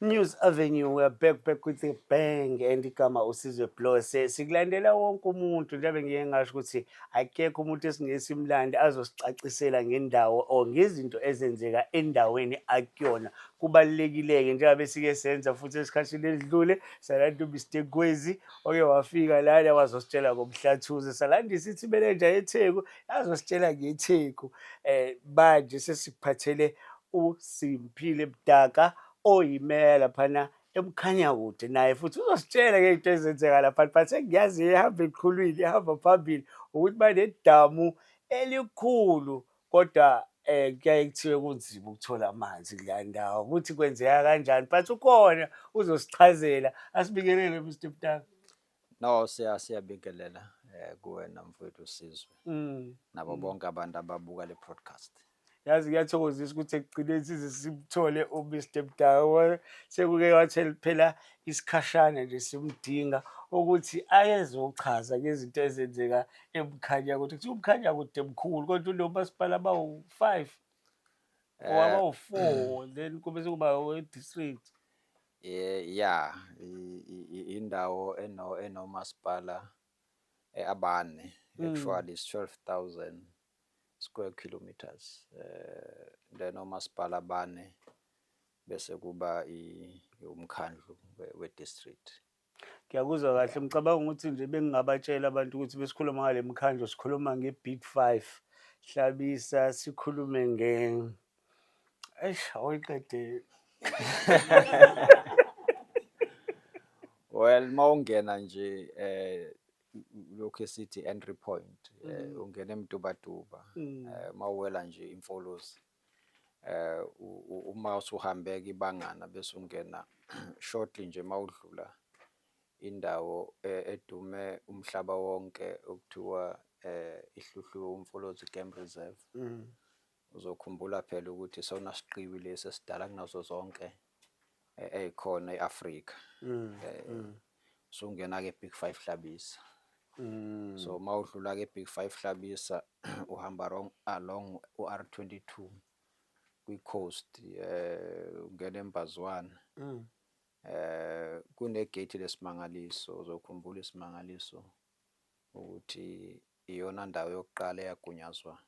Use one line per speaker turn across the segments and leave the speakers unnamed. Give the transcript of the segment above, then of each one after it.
News Avenue, we're back with a bang and igama uSizwe Blow. Sikulandela wonke umuntu njengoba ngike ngasho ukuthi akekho umuntu esingesimlandi azosicacisela ngendawo or ngezinto ezenzeka endaweni akuyona. Kubalulekile-ke njengoba sike senza futhi esikhathini edlule salantu Mr Gwezi oke wafika lana wazositshela ngomhlathuze, salandisa ithi-manager yeTheku yazositshela ngeTheku. Manje sesikuphathele uSimphiwe Mdaka oyimela laphana eMkhanyakude, naye futhi uzositshela ngey'nto ezenzeka laphana. But engiyazi ehamba eqhulwini ehamba phambili ukuthi banedamu elikhulu, kodwa kuyaye kuthiwe kunzima ukuthola amanzi kula ndawo, ukuthi kwenzeka kanjani. But ukhona uzosichazela, asibingelele Mr Mdaka.
No, siyabingelela kuwena mfowethu Sizwe nabo bonke abantu ababuka le podcast.
Yazi ngiyathokozisa ukuthi ekugcineni size simthole uMr Mdaka. Sekuke wathi phela isikhashana nje simdinga ukuthi ayezochaza ngezinto ezenzeka eMkhanyakude. Kuthiwa uMkhanyakude mkhulu kodwa unomasipala abawu-5 or abawu-4, then kube sekuba we-district.
Yeah, indawo enomasipala abane, actually it's 12,000 square kilometers. Then omasipala abane bese kuba umkhandlu we-district.
Ngiyakuzwa kahle, ngicabanga ukuthi nje bengingabatshela abantu ukuthi besikhuluma ngale mkhandlu sikhuluma nge-Big 5. Hlabisa, sikhulume awuyiqede.
Well, mawungena nje lokho esithi entry point, ungena eMtubatuba, mawuwela nje Imfolozi, uma usuhambeka ibangana bese ungena shortly nje mawudlula indawo edume umhlaba wonke okuthiwa ihluhlu Umfolozi Game Reserve. Uzokhumbula phela ukuthi sona siqiwi lesi esidala kunazo zonke ezikhona eAfrika. So ungena ke Big 5 Hlabisa. So mawudlula ke Big 5 Hlabisa uhamba along uR22 kwi-coast, ungena eMbazwana. Kunegate lesimangaliso, uzokhumbula isimangaliso ukuthi iyona ndawo yokuqala eyagunyazwa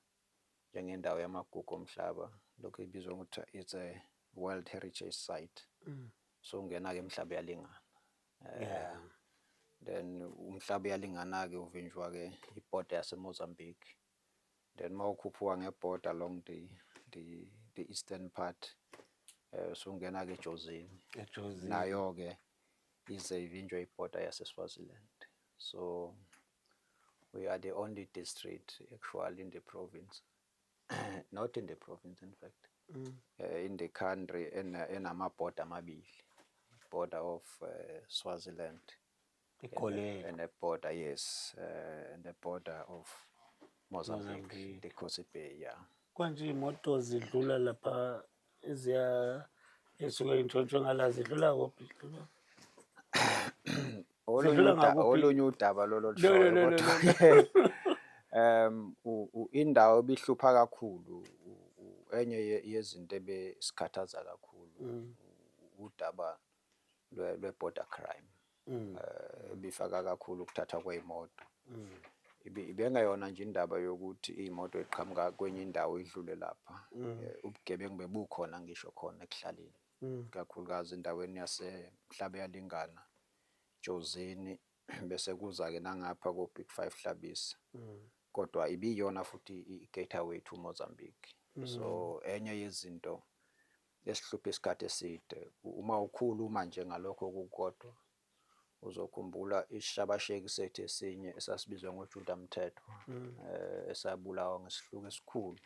njengendawo yamagugu omhlaba, lokho ibizwa ukuthi it's a World Heritage Site. So ungena ke emhlaba yalingana. Then umhlaba yalingana ke uvinjwa ke iborder yaseMozambique. Then mawukhuphuka ngeborder along the eastern part, so ungena ke eJozini. Nayo ke ize ivinjwa iborder yaseSwaziland. So we are the only district actually in the province, not in the province in fact, in the country enamaborder amabili, border of Swaziland and a border, yes, and the border of Mozambique, the Kosi Bay, yeah.
Kwanje imoto zidlula lapha esuka eNtshontsho ngala zidlula kuphi?
Olunye udaba lolo lushoyo kodwa indawo ebihlupha kakhulu, enye yezinto ebesikhathaza kakhulu udaba lwe-border crime. Bifaka kakhulu ukuthatha kwey'moto. Ibengayona nje indaba yokuthi iy'moto eqhamuka kwenye indawo idlule lapha. Ubugebengu bebukhona ngisho khona ekuhlaleni, kakhulukazi endaweni yasemhlaba yalingana, Jozini, bese kuza-ke nangapha ko-Big 5 Hlabisa. Kodwa ibiyona futhi i-gateway to Mozambique. So enye yezinto esihlupha isikhathi eside, uma ukhuluma nje ngalokho kukodwa uzokhumbula isishabasheki sethu esinye esasibizwa ngoJuda Mthethwa, esabulawa ngesihluku esikhulu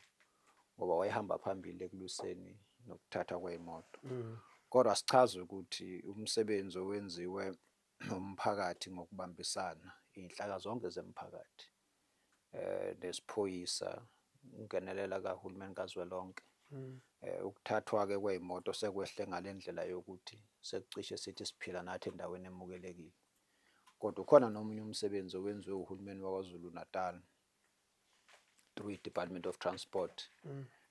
ngoba wayehamba phambili ekulwiseni nokuthatha kwey'moto. Kodwa sichaze ukuthi umsebenzi owenziwe umphakathi ngokubambisana, iy'nhlaka zonke zemphakathi, nesiphoyisa, ungenelela kahulumeni kazwelonke, ukuthathwa-ke kwey'moto sekwehle ngale ndlela yokuthi sekucishe sithi siphila nathi endaweni emukelekile. Kodwa ukhona nomunye umsebenzi owenziwe uhulumeni waKwaZulu Natal through i-Department of Transport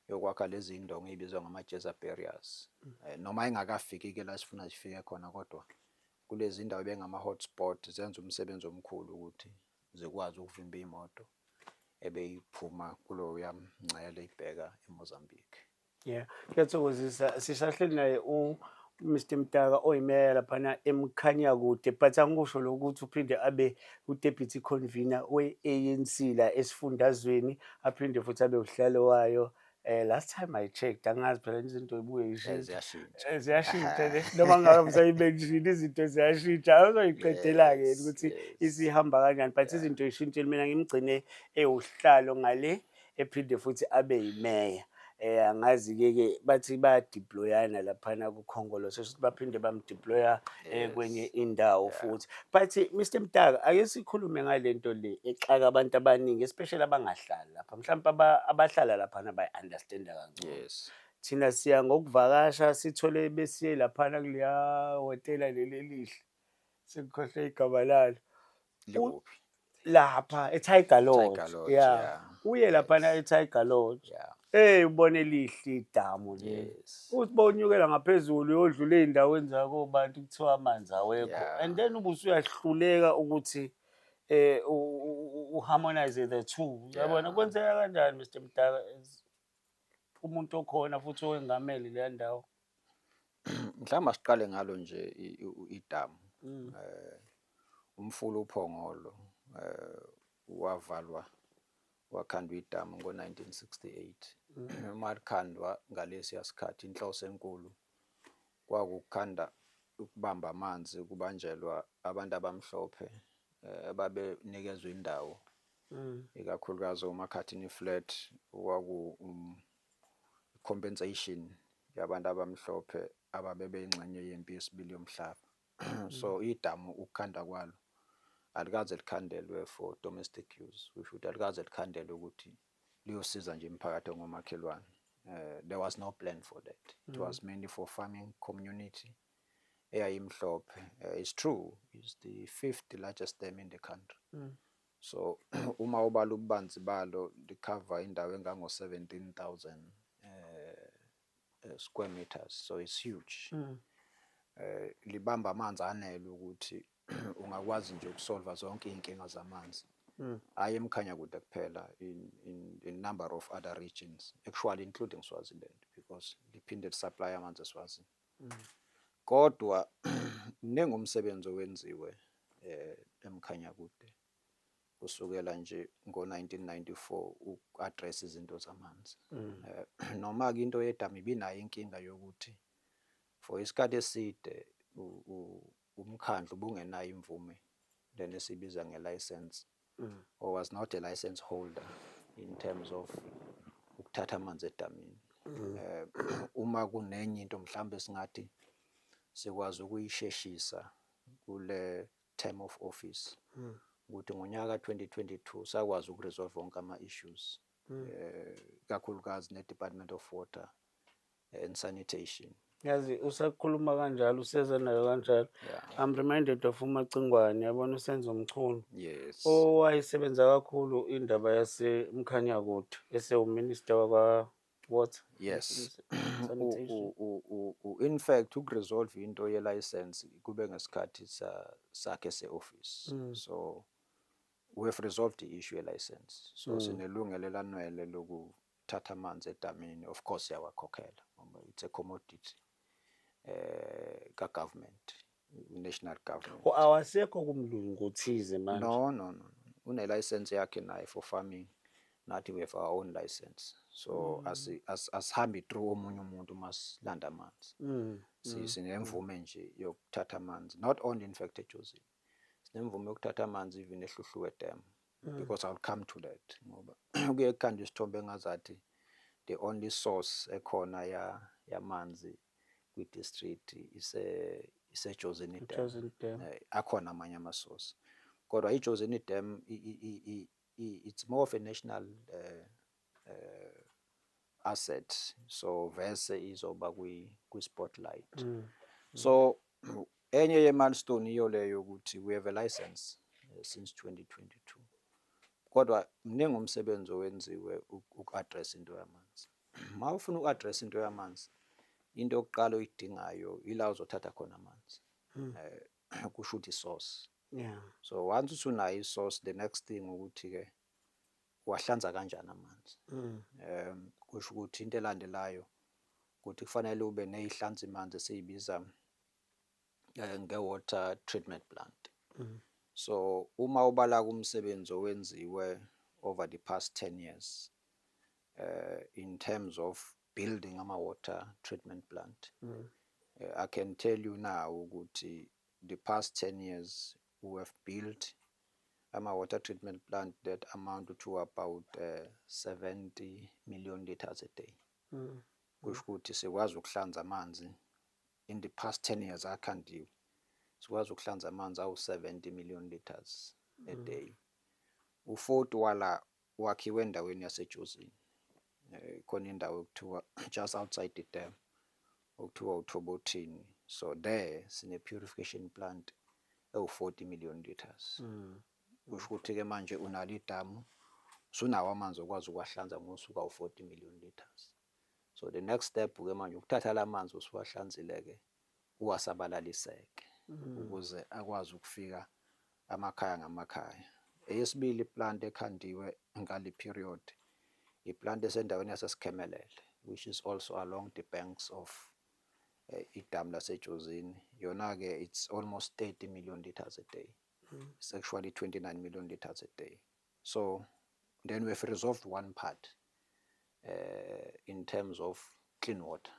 yokwakha lezi ndongo ezibizwa ngama-Jezza barriers. Noma ingakafiki-ke la sifuna zifike khona, kodwa kulezi ndawo bengama-hotspot zenza umsebenzi omkhulu ukuthi zikwazi ukuvimba iy'moto ebeyiphuma kuloya mncele ibheka eMozambique.
Yeah, kuyathokozisa. Sisahleli naye Mr Mtaka oyimeya laphana eMkhanyakude, but angikusho lokuthi uphinde abe u-deputy convener we-ANC la esifundazweni, aphinde futhi abe uhlalo wayo. Last time I checked, angazi phela izinto zibuye zishintshe. Ziyashintsha noma ngabe usayimenshini izinto ziyashintsha. Awuzoyiqedela-ke ukuthi isihamba kanjani, but izinto yishintshile. Mina ngimgcine ewuhlalo ngale, ephinde futhi abe yimeya. Angazi-ke bathi bayadeployana laphana kuKhongolose, ukuthi baphinde bamdeploya kwenye indawo futhi. But Mr Mtaka, ake sikhulume ngale nto le exaka abantu abaningi, especially abangahlali lapha, mhlawumbe abahlala laphana bayi-understand-a kangcono. Thina siya ngokuvakasha, sithole besiye laphana kuleya hotela leli elihle, sengikhohlwe igama lalo. Lapha eTiger Lodge. Yeah. Uye laphana eTiger Lodge. Ubone lihle idamu le. Uthi bonyukela ngaphezulu uyodlula ey'ndaweni zakobantu kuthiwa amanzi awekho. And then ubusuyahluleka ukuthi uharmonize the two. Yabona kwenzeka kanjani Mr Mtaka, umuntu okhona futhi owengamele leya ndawo?
Mhlawumbe asiqale ngalo nje idamu. Umfula uPhongolo wavalwa, wakhandwa idamu ngo-1968. Uma likhandwa ngalesiya sikhathi, inhloso enkulu kwakukhanda ukubamba amanzi, kubanjelwa abantu abamhlophe ababenikezwe indawo, ikakhulukazi uMcCartney Flat, compensation yabantu abamhlophe ababebeyingxenye yempi yesibili yomhlaba. So idamu ukukhanda kwalo alikaze likhandelwe for domestic use, kusho ukuthi alikaze likhandelwe ukuthi liyosiza nje imiphakathi engomakhelwane. There was no plan for that. It was mainly for farming community eyayimhlophe. It's true, it's the 5th largest dam in the country. So uma ubala ububanzi balo, likhava indawo engango-17,000 square meters, so it's huge. Libamba amanzi anele ukuthi ungakwazi nje ukusolva zonke iy'nkinga zamanzi. Hayi eMkhanyakude kuphela, in number of other regions, actually including Swaziland, because liphinde supply amanzi eSwazini. Kodwa nengumsebenzi owenziwe eMkhanyakude kusukela nje ngo-1994 uku-address izinto zamanzi. Noma-ke into yedamu ibinayo inkinga yokuthi for isikhathi eside umkhandlu ubungenayo imvume lena esibiza nge-license, or was not a license holder in terms of ukuthatha amanzi edamini. Uma kunenye into mhlawumbe singathi sikwazi ukuyisheshisa kule term of office, ukuthi ngonyaka 2022 sakwazi ukuresolve wonke ama-issues, kakhulukazi ne-Department of Water and Sanitation.
Yazi usakhuluma kanjalo, useza nayo kanjalo. I'm reminded of uMacingwane, yabona uSenzo Mchunu.
Yes.
Owayesebenza kakhulu indaba yaseMkhanyakude, esewuminister wakwa-water.
Yes. In fact, ukuresolve into ye-license kube ngesikhathi sakhe se-office. So we have resolved the issue ye-license. So sinelungelo elanwele lokuthatha amanzi edamini. Of course siyawakhokhela ngoba it's a commodity ka-government, national government.
Awasekho kumlungu othize manje?
No. Une-license yakhe naye for farming. Nathi we have our own license. So asihambi through omunye umuntu masilanda amanzi. Sinemvume nje yokuthatha amanzi. Not only in fact eJozini. Sinemvume yokuthatha amanzi even eHluhluwe Dam. Because I'll come to that. Ngoba kuye kukhanjwe isithombe engazathi the only source ekhona yamanzi kwi-district ise-Jozini Dam. Akhona amanye ama-source. Kodwa i-Jozini Dam it's more of a national asset, so vese izoba kwi-spotlight. So enye ye-milestone iyo leyo ukuthi we have a license since 2022. Kodwa mningi umsebenzi owenziwe uku-address into yamanzi. Uma ufuna uku-address into yamanzi, into yokuqala oyidingayo ila uzothatha khona amanzi. Kusho ukuthi i-source.
Yeah.
So once usunayo i-source, the next thing ukuthi-ke wahlanza kanjani amanzi. Kusho ukuthi into elandelayo ukuthi kufanele ube ney'hlanzi manzi esiyibiza nge-water treatment plant. So uma ubala kumsebenzi owenziwe over the past 10 years in terms of building ama-water treatment plant, I can tell you now ukuthi the past 10 years we have built ama-water treatment plant that amount to about 70 million litres a day. Kusho ukuthi sikwazi ukuhlanza amanzi in the past 10 years akhandiwe, sikwazi ukuhlanza amanzi awu-70 million litres a day. U-40 wala wakhiwe endaweni yasejozini. Khona indawo okuthiwa just outside the dam okuthiwa uThobothini. So there sine-purification plant ewu-40 million litres. Kusho ukuthi-ke manje unalo idamu, usunawo amanzi okwazi ukuwahlanza ngosuku awu-40 million litres. So the next step-ke manje ukuthatha la manzi usuwahlanzile-ke uwasabalaliseke ukuze akwazi ukufika amakhaya ngamakhaya. Eyesibili i-plant ekhandiwe ngale period i-plant esendaweni yaseSikhemelele, which is also along the banks of idamu lasejozini. Yona-ke it's almost 30 million litres a day. It's actually 29 million litres a day. So then we have resolved one part in terms of clean water.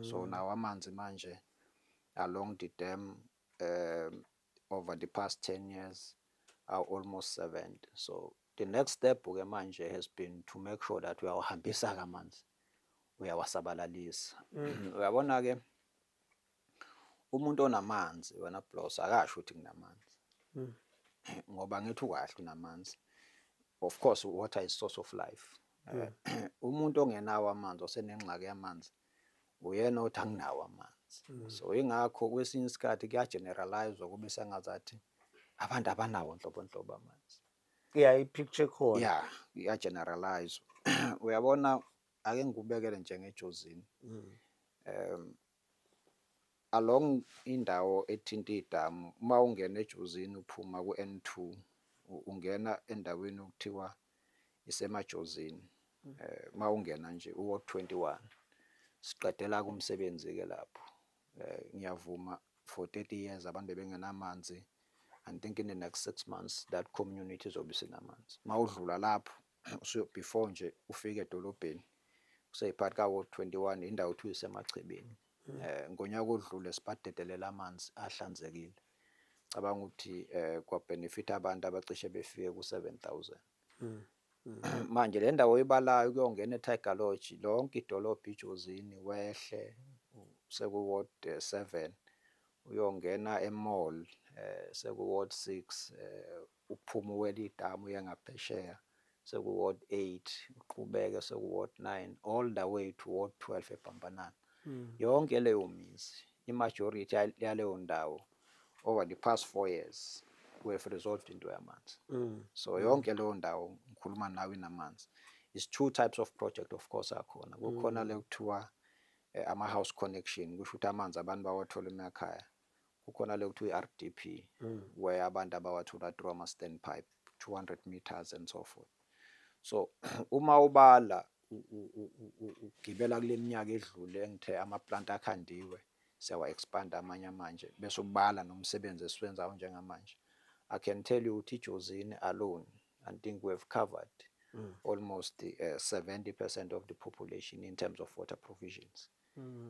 So now amanzi manje along the dam over the past 10 years are almost 70. So the next step ke manje has been to make sure that uyawahambisa amanzi, uyawasabalalisa. Uyabona-ke umuntu onamanzi wena Blos akasho ukuthi nginamanzi. Ngoba ngithi ukahle unamanzi. Of course water is source of life. Umuntu ongenawo amanzi osenengxaki yamanzi uyena othi anginawo amanzi. So ingakho kwesinye isikhathi kuyageneralize kube sengazathi abantu abanawo nhlobo amanzi.
Yeah, i-picture khona.
Yeah, iyageneralize. Uyabona ake ngikubekele njengejozini. Along indawo ethinta idamu, uma ungena ejozini uphuma ku-N2 ungena endaweni okuthiwa isemajozini. Uma ungena nje uWard 21 siqedela kumsebenzi-ke lapho. Ngiyavuma for 30 years abantu bebengenamanzi. I think in the next 6 months that community izobe sinamanzi. Uma udlula lapho before nje ufike edolobheni kuseyiphakathi ka-Ward 21 indawo ethiwa isemachibeni. Ngonyaka odlule sibadedelela amanzi ahlanzekile. Cabanga ukuthi kwa-benefit abantu abacishe befike ku-7,000. Manje le ndawo oyibalayo kuyongena eTiger Lodge lonke idolobha ijozini wehle seku-Ward 7 uyongena e-mall seku-Ward 6 uphuma uwela idamu yangaphesheya seku-Ward 8 uqhubeke seku-Ward 9 all the way to Ward 12 eBhambanana. Yonke leyo mizi imajority yaleyo ndawo over the past 4 years we have resolved into yamanzi. So yonke leyo ndawo ngikhuluma nawe inamanzi. It's 2 types of project of course akhona. Kukhona le kuthiwa ama-house connection kusho ukuthi amanzi abantu bawathola emakhaya. Kukhona le kuthiwa i-RDP where abantu abawathola through ama-standpipe 200 meters and so forth. So uma ubala ugibela kule minyaka edlule engithe ama-plant akhandiwe siyawa-expand amanye manje bese ubala nomsebenzi esiwenzayo njengamanje. I can tell you ukuthi ijozini alone I think we have covered almost 70% of the population in terms of water provisions.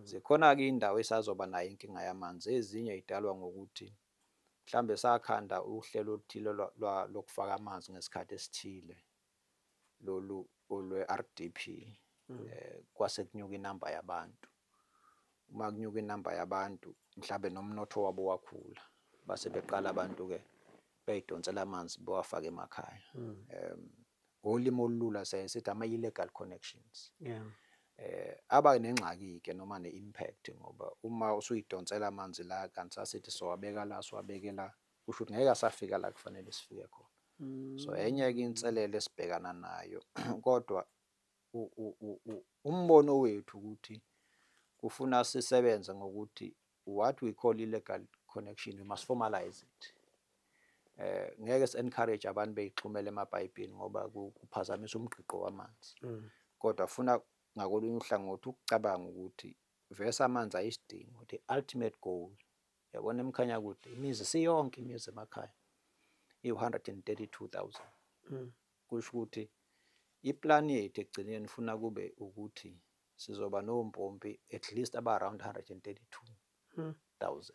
Zikhona-ke indawo esazoba nayo inkinga yamanzi, ezinye idalwa ngokuthi mhlambe sakhanda uhlelo oluthile lokufaka amanzi ngesikhathi esithile lolu olwe-RDP kwase kunyuka inamba yabantu. Uma kunyuka inamba yabantu mhlambe nomnotho wabo wakhula base beqala abantu-ke beyidonsela amanzi bewafaka emakhaya. Ngolimo olulula sithi ama-illegal connections.
Yeah.
Aba nengxaki-ke noma ne-impact ngoba uma usuyidonsela amanzi la kanti sasithi sowabeka la siwabekela kusho ukuthi ngeke asafika la kufanele sifike khona. So enye-ke inselele esibhekana nayo kodwa umbono wethu ukuthi kufuna sisebenze ngokuthi what we call illegal connection we must formalize it. Ngeke si-encourage abantu beyixhumele emapayipini ngoba kuphazamisa umgqiqo wamanzi. Kodwa funa ngakolunye uhlangothi ukucabanga ukuthi vese amanzi ayisidingo, the ultimate goal. Yabona eMkhanyakude imizi siyonke imizi emakhaya i-132,000. Kusho ukuthi iplani yethu ekugcineni funa kube ukuthi sizoba nompompi at least around 132,000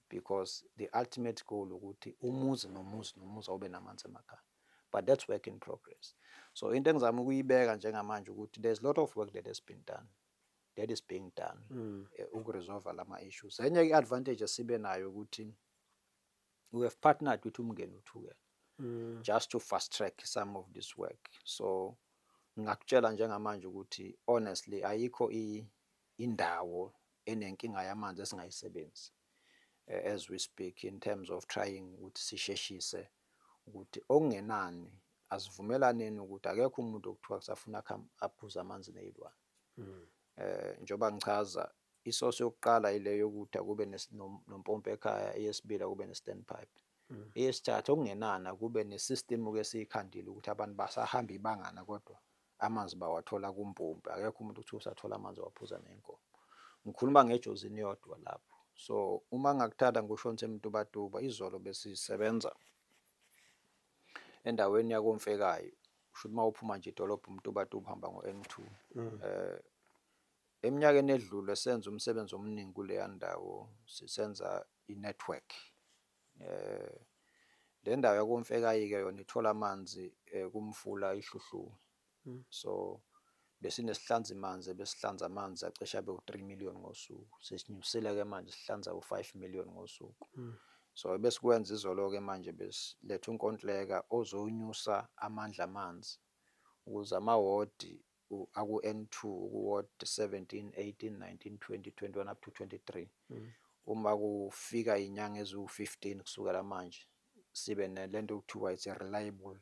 because the ultimate goal ukuthi umuzi nomuzi awube namanzi emakhaya. But that's work in progress. So into engizama ukuyibeka njengamanje ukuthi there's a lot of work that has been done, that is being done ukuresolve lama issues. Enye i-advantage esibe nayo ukuthi we have partnered with Umngeni Uthukela just to fast track some of this work. So ngakutshela njengamanje ukuthi honestly ayikho indawo enenkinga yamanzi esingayisebenzi as we speak in terms of trying ukuthi sisheshise ukuthi okungenani asivumelaneni ukuthi akekho umuntu okuthiwa kusafuna aphuza amanzi nezilwane. Njoba ngichaza isoso yokuqala ile yokuthi akube nompompi ekhaya, eyesibili akube ne-standpipe, eyesithathu okungenana kube ne-system esiyikhandile ukuthi abantu basahamba ibangana kodwa amanzi bawathola kumpompi, akekho umuntu okuthiwa usathola amanzi waphuza ney'nkomo. Ngikhuluma ngejozini yodwa lapho. So uma ngakuthatha ngushonise eMtubatuba, izolo besisebenza endaweni yakoMfekayo, kusho ukuthi uma uphuma nje idolobha uMtubatuba uhamba ngo-N2. Eminyakeni edlule senza umsebenzi omningi kuleya ndawo, sisenza i-network. Le ndawo yakoMfekayi-ke yona ithola amanzi kumfula iHluhluwe. So besinesihlanza manzi besihlanza amanzi acishe abe u-3 million ngosuku. Sesinyusile-ke manje sihlanza u-5 million ngosuku. So besikwenza izolo-ke manje besiletha unkontileka ozonyusa amandla amanzi ukuze amawodi aku-N2, kuward 17, 18, 19, 20, 21 up to 23. Uma kufika inyanga eziwu-15 kusukela manje sibe nalento okuthiwa it's a reliable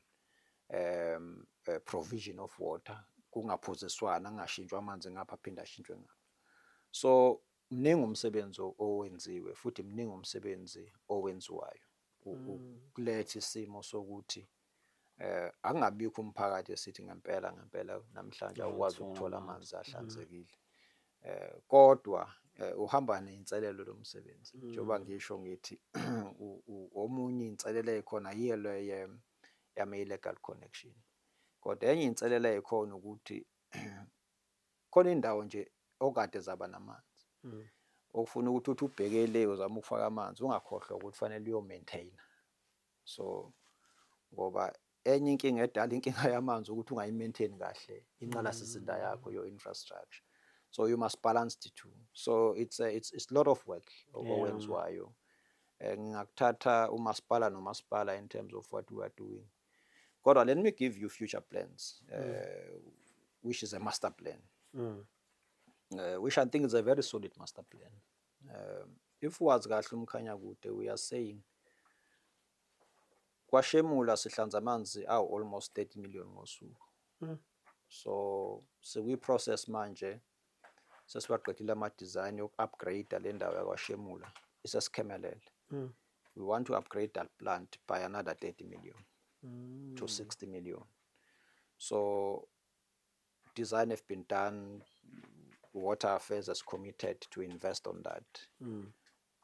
provision of water, kungaphuziswana, angashintshwa amanzi ngapha aphinde ashintshwe ngapha. So mningi umsebenzi owenziwe futhi mningi umsebenzi owenziwayo ukuletha isimo sokuthi angabikho umphakathi esithi ngempela namhlanje awukwazi ukuthola amanzi ahlanzekile. Kodwa uhamba ney'nselelo lo msebenzi. Njengoba ngisho ngithi omunye iy'nselelo ey'khona yiyo le yama-illegal connection. Kodwa enye inselelo eyikhona ukuthi khona indawo nje okade zaba namanzi. Okufuna ukuthi uthi ubheke le uzama ukufaka amanzi ungakhohlwa ukuthi fanele uyo-maintainer. So ngoba enye inkinga edala inkinga yamanzi ukuthi ungayi-maintain kahle inqalasizinda yakho, your infrastructure. So you must balance the two. So it's a lot of work owenziwayo. Ngingakuthatha umasipala nomasipala in terms of what we are doing. Kodwa let me give you future plans, which is a master plan, which I think is a very solid master plan. If wazi kahle uMkhanyakude, we are saying kwaShemula sihlanza amanzi almost 30 million ngosuku. So we-process manje sesiwaqedile ama-design yoku-upgrade le ndawo yakwaShemula isesikemelele. We want to upgrade that plant by another 30 million to 60 million. So design have been done, Water Affairs has committed to invest on that.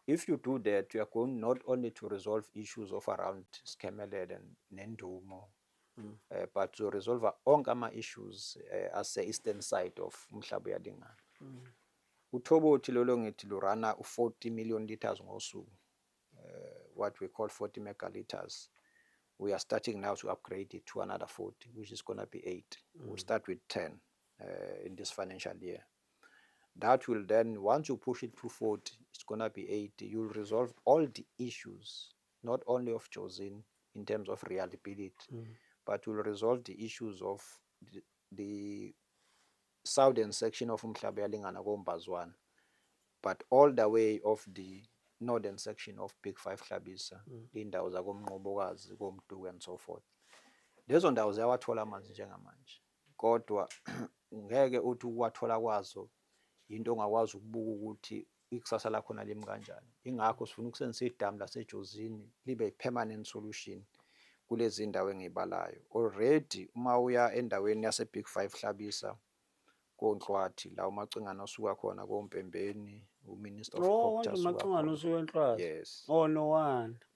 If you do that, you are going not only to resolve issues of around Skemelele and Nendumo, but to resolve onke ama-issues as the eastern side of Umhlaba Uyalingana. Uthobothi lolo ngithi lurana 40 million liters ngosuku, what we call 40 megaliters. We are starting now to upgrade it to another 40, which is going to be 8. We'll start with 10 in this financial year. That will then, once you push it to 40, it's going to be 80. You'll resolve all the issues, not only of Josin in terms of reliability, but you'll resolve the issues of the southern section of Umhlaba Uyalingana koMbazwana, but all the way of the northern section of Big Five Hlabisa, indawo zakoMnqobokazi, koMduku and so forth. Lezo ndawo ziyawathola amanzi njengamanje. kodwa ngeke uthi ukwathola kwazo into ongakwazi ukubuka ukuthi ikusasa lakhona limi kanjani. Ingakho sifuna ukusebenzisa idamu lasejozini libe i-permanent solution kulezi ndawo engiyibalayo. Already uma uya endaweni yase-Big 5 Hlabisa koNhlwathi la uMacingana osuka khona koMpembeni, uMinister of Culture
manje
asuka
uMacingana
khona.
usuke eNhlwathi.
Yes.
No wonder.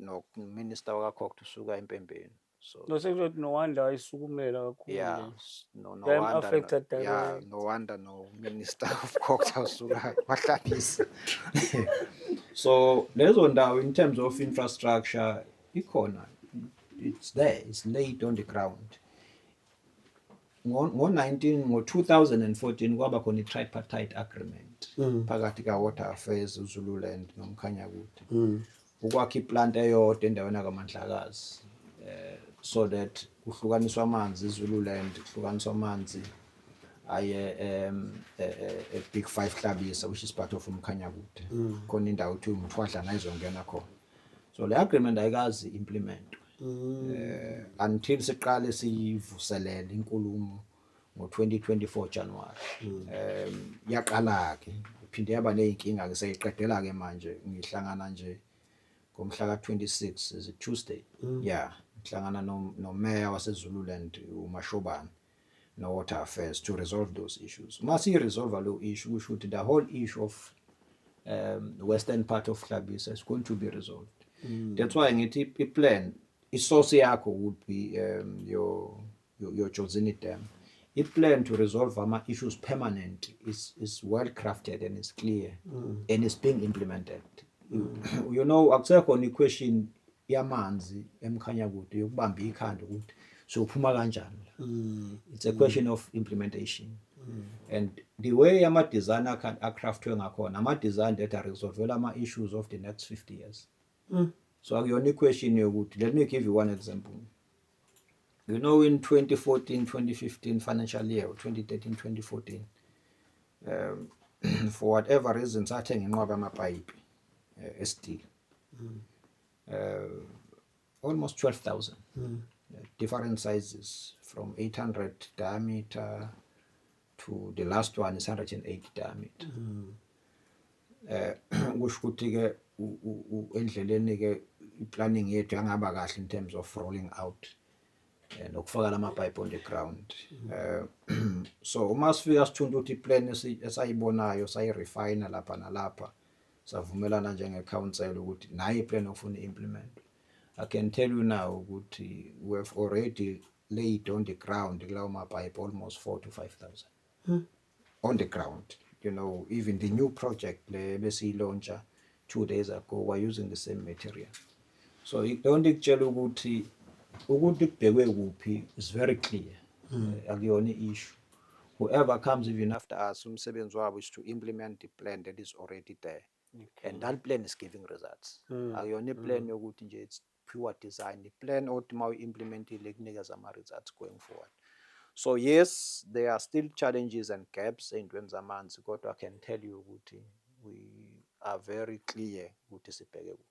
No-Minister wakaCoct usuka eMpembeni. So
Sekuzothi no wonder ayisukumela kakhulu
yeah,
le.
no
Affected
wonder, yeah,
direct.
no wonder no Minister of Culture usuka kwaHlabisa. So lezo ndawo in terms of infrastructure ikhona, it's there, it's laid on the ground. Ngo-2014 kwaba khona i-tripartite agreement phakathi ka-Water Affairs, uZululand noMkhanyakude ukwakha iplant eyodwa endaweni kaMandlakazi, so that kuhlukaniswa amanzi iZululand, kuhlukaniswa amanzi aye Big 5 Hlabisa, which is part of uMkhanyakude. Khona indawo kuthiwa uMthwadlana ayizongena khona. So le agreement ayikazi implementwe until siqale siyivuselele inkulumo ngo-2024 January. Yaqala-ke iphinde yaba ney'nkinga-ke seyiqedela ke manje ngihlangana nje ngomhla ka-26 is it Tuesday? Yeah, ngihlangana no-Mayor waseZululand uMashobane no-Water Affairs to resolve those issues. Uma siyi-resolve lo issue kusho ukuthi the whole issue of the western part of Hlabisa is going to be resolved. That's why ngithi i-plan, i-source yakho would be your Jozini Dam. I-plan to resolve ama-issues permanent is well crafted and is clear and is being implemented. You know, akusekho question yamanzi eMkhanyakude yokubamba ikhanda ukuthi sophuma kanjani la. It's a question of implementation. And the way ama-design acraftwe ngakhona, ama-design that are resolve ama-issues of the next 50 years. So akuyona question yokuthi, let me give you one example. You know, in 2014-2015 financial year, or 2013-2014, for whatever reason, sathenga inqwaba amapayipi steel, almost 12,000, different sizes, from 800 diameter to the last one is 180 diameter. Kusho ukuthi-ke endleleni-ke i-planning yethu yangaba kahle in terms of rolling out nokufaka lamapipe on the ground. So uma sifika sithunta ukuthi i-plan esayibonayo sayi-refine lapha nalapha, savumelana njenge-council ukuthi nayo i-plan ofuna i-implement. I can tell you now ukuthi we have already laid on the ground kulawo mapipe almost 4,000 to 5,000 on the ground. You know, even the new project le besiyi-launcha 2 days ago, we're using the same material. So don't ikutshela ukuthi kubhekwe kuphi is very clear. Akuyona issue. Whoever comes even after us, umsebenzi wabo is to implement the plan that is already there. And that plan is giving results. Akuyona plan yokuthi nje it's pure design. The plan othi ma uyimplementile kunikeza ama-results going forward. So yes, there are still challenges and gaps ey'ntweni zamanzi, kodwa I can tell you ukuthi we are very clear ukuthi sibheke kuphi.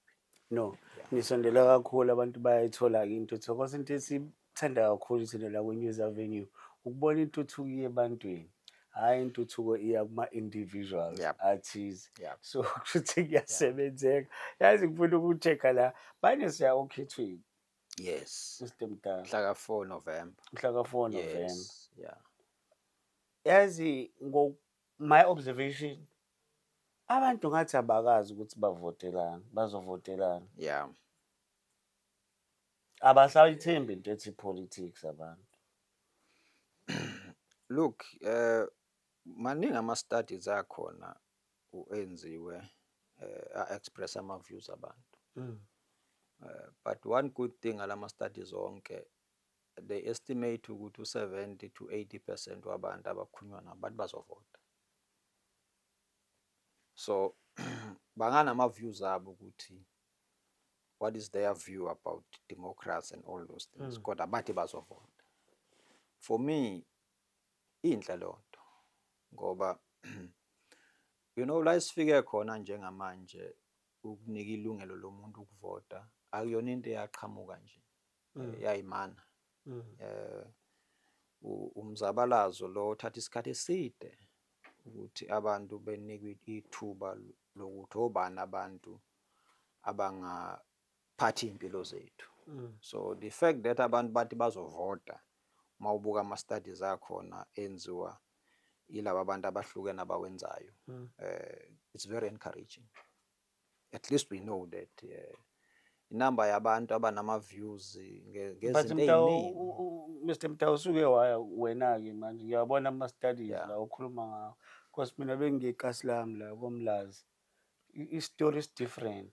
No, nisondela kakhulu abantu bayayithola-ke intuthuko. Because into esithanda kakhulu thina la kwi-News Avenue ukubona intuthuko iye ebantwini, hhayi intuthuko iya kuma-individuals athize. So kusho ukuthi kuyasebenzeka. Yazi ngifuna ukucheck-a la banesiya okhethweni.
Yes.
Mr. Mdala.
Mhla ka-4 November.
Mhla ka-4 November.
Yes. Yeah.
Yazi my observation, abantu ngathi abakazi ukuthi bazovotelana.
Yeah.
Abasayithembi into ethi politics abantu.
Look, maningi ama-studies akhona enziwe a-express ama-views abantu. But one good thing alama studies onke, they estimate ukuthi 70 to 80% wabantu abakhulunywa nabantu bazovota. So banganama views abo ukuthi what is their view about democracy and all those things. Kodwa bathi bazovota. For me, inhle lonto ngoba you know la sifike khona njengamanje ukunika ilungelo lomuntu ukuvota akuyona into eyaqhamuka nje yayimana. umzabalazo lo uthatha isikhathi eside ukuthi abantu benikwe ithuba lokuthi obani abantu abangaphathi impilo zethu. So the fact that abantu bathi bazovota mawubuka ama-studies akhona enziwa yilaba abantu abahlukene abawenzayo, it's very encouraging. At least we know that inamba yabantu abanama-views ngezinto ey'ningi.
Mr. Mtao usuke wena-ke manje ngiyabona ama-studies la ukhuluma ngawo, because mina bengikasi lami la koMlazi. I-story is different.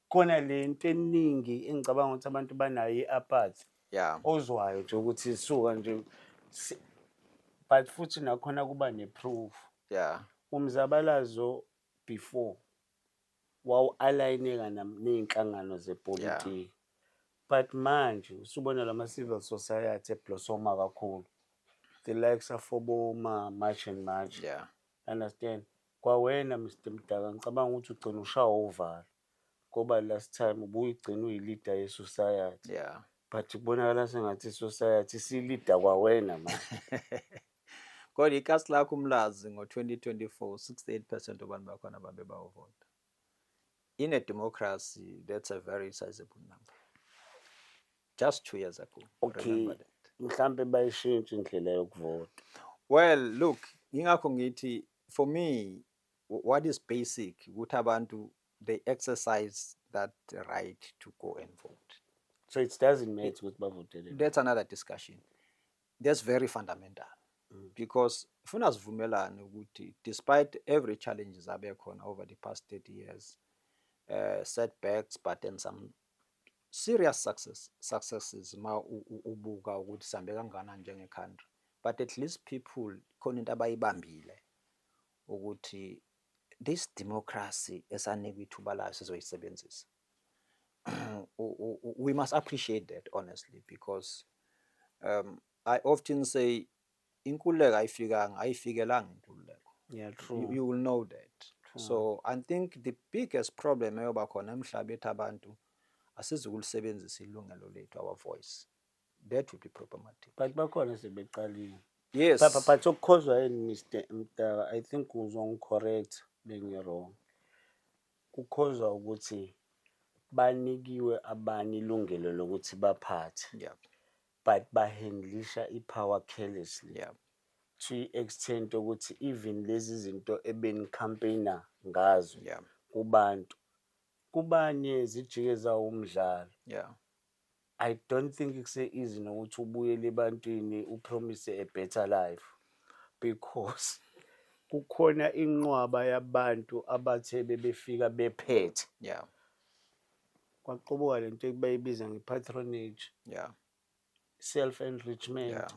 Khona le nto eningi engicabanga ukuthi abantu banayo i-apathy ozwayo nje ukuthi suka nje, but futhi nakhona kuba ne-proof. Umzabalazo before wawu-alayineka ney'nhlangano zepolitiki, but manje usubona lama-civil society eblosoma kakhulu, the likes of March and March. Understand? Kwawena Mr. Mdaka ngicabanga ukuthi ugcina ushawa uvalo ngoba last time ubuyigcina uyi-leader ye-society, but kubonakala sengathi i-society si-leader kwawena manje.
Kodwa ikasi lakho uMlazi ngo-2024 68% abantu bakhona babe bawuvota. In a democracy, that's a very sizable number. Just 2 years ago.
Okay, mhlambe bayishintshe indlela yokuvota.
Well, look, ingakho ngithi for me what is basic ukuthi abantu they exercise that right to go and vote.
So it doesn't matter ukuthi bavotele.
That's another discussion. That's very fundamental. Because funa sivumelane ukuthi despite every challenges abekhona over the past 30 years, setbacks, but then some serious successes ma ubuka ukuthi sambe kangana njenge country, but at least people khona into abayibambile ukuthi this democracy esanikwa ithuba layo sizoyisebenzisa. We must appreciate that honestly, because I often say inkululeko ayifikelanga inkululeko.
Yeah, true.
You will know that. True. So I think the biggest problem eyoba khona emhlabeni ethi abantu asizukulisebenzisa ilungelo lethu, our voice. That would be problematic.
But bakhona sebeqalile.
Yes.
But ukukhozwa yini Mr. Mdaka, I think uzongicorrect bengi-wrong. Kukhozwa ukuthi banikiwe abani ilungelo lokuthi baphathe. But bahandlisha i-power carelessly. To extent ukuthi even lezi zinto ebeni-campaigner ngazo kubantu kubanye zijike zawo umdlalo. I don't think kuse-easy nokuthi ubuyele ebantwini upromise a better life, because kukhona inqwaba yabantu abathe befika bephethe. Kwaqobuka le nto bayibiza nge-patronage, self-enrichment,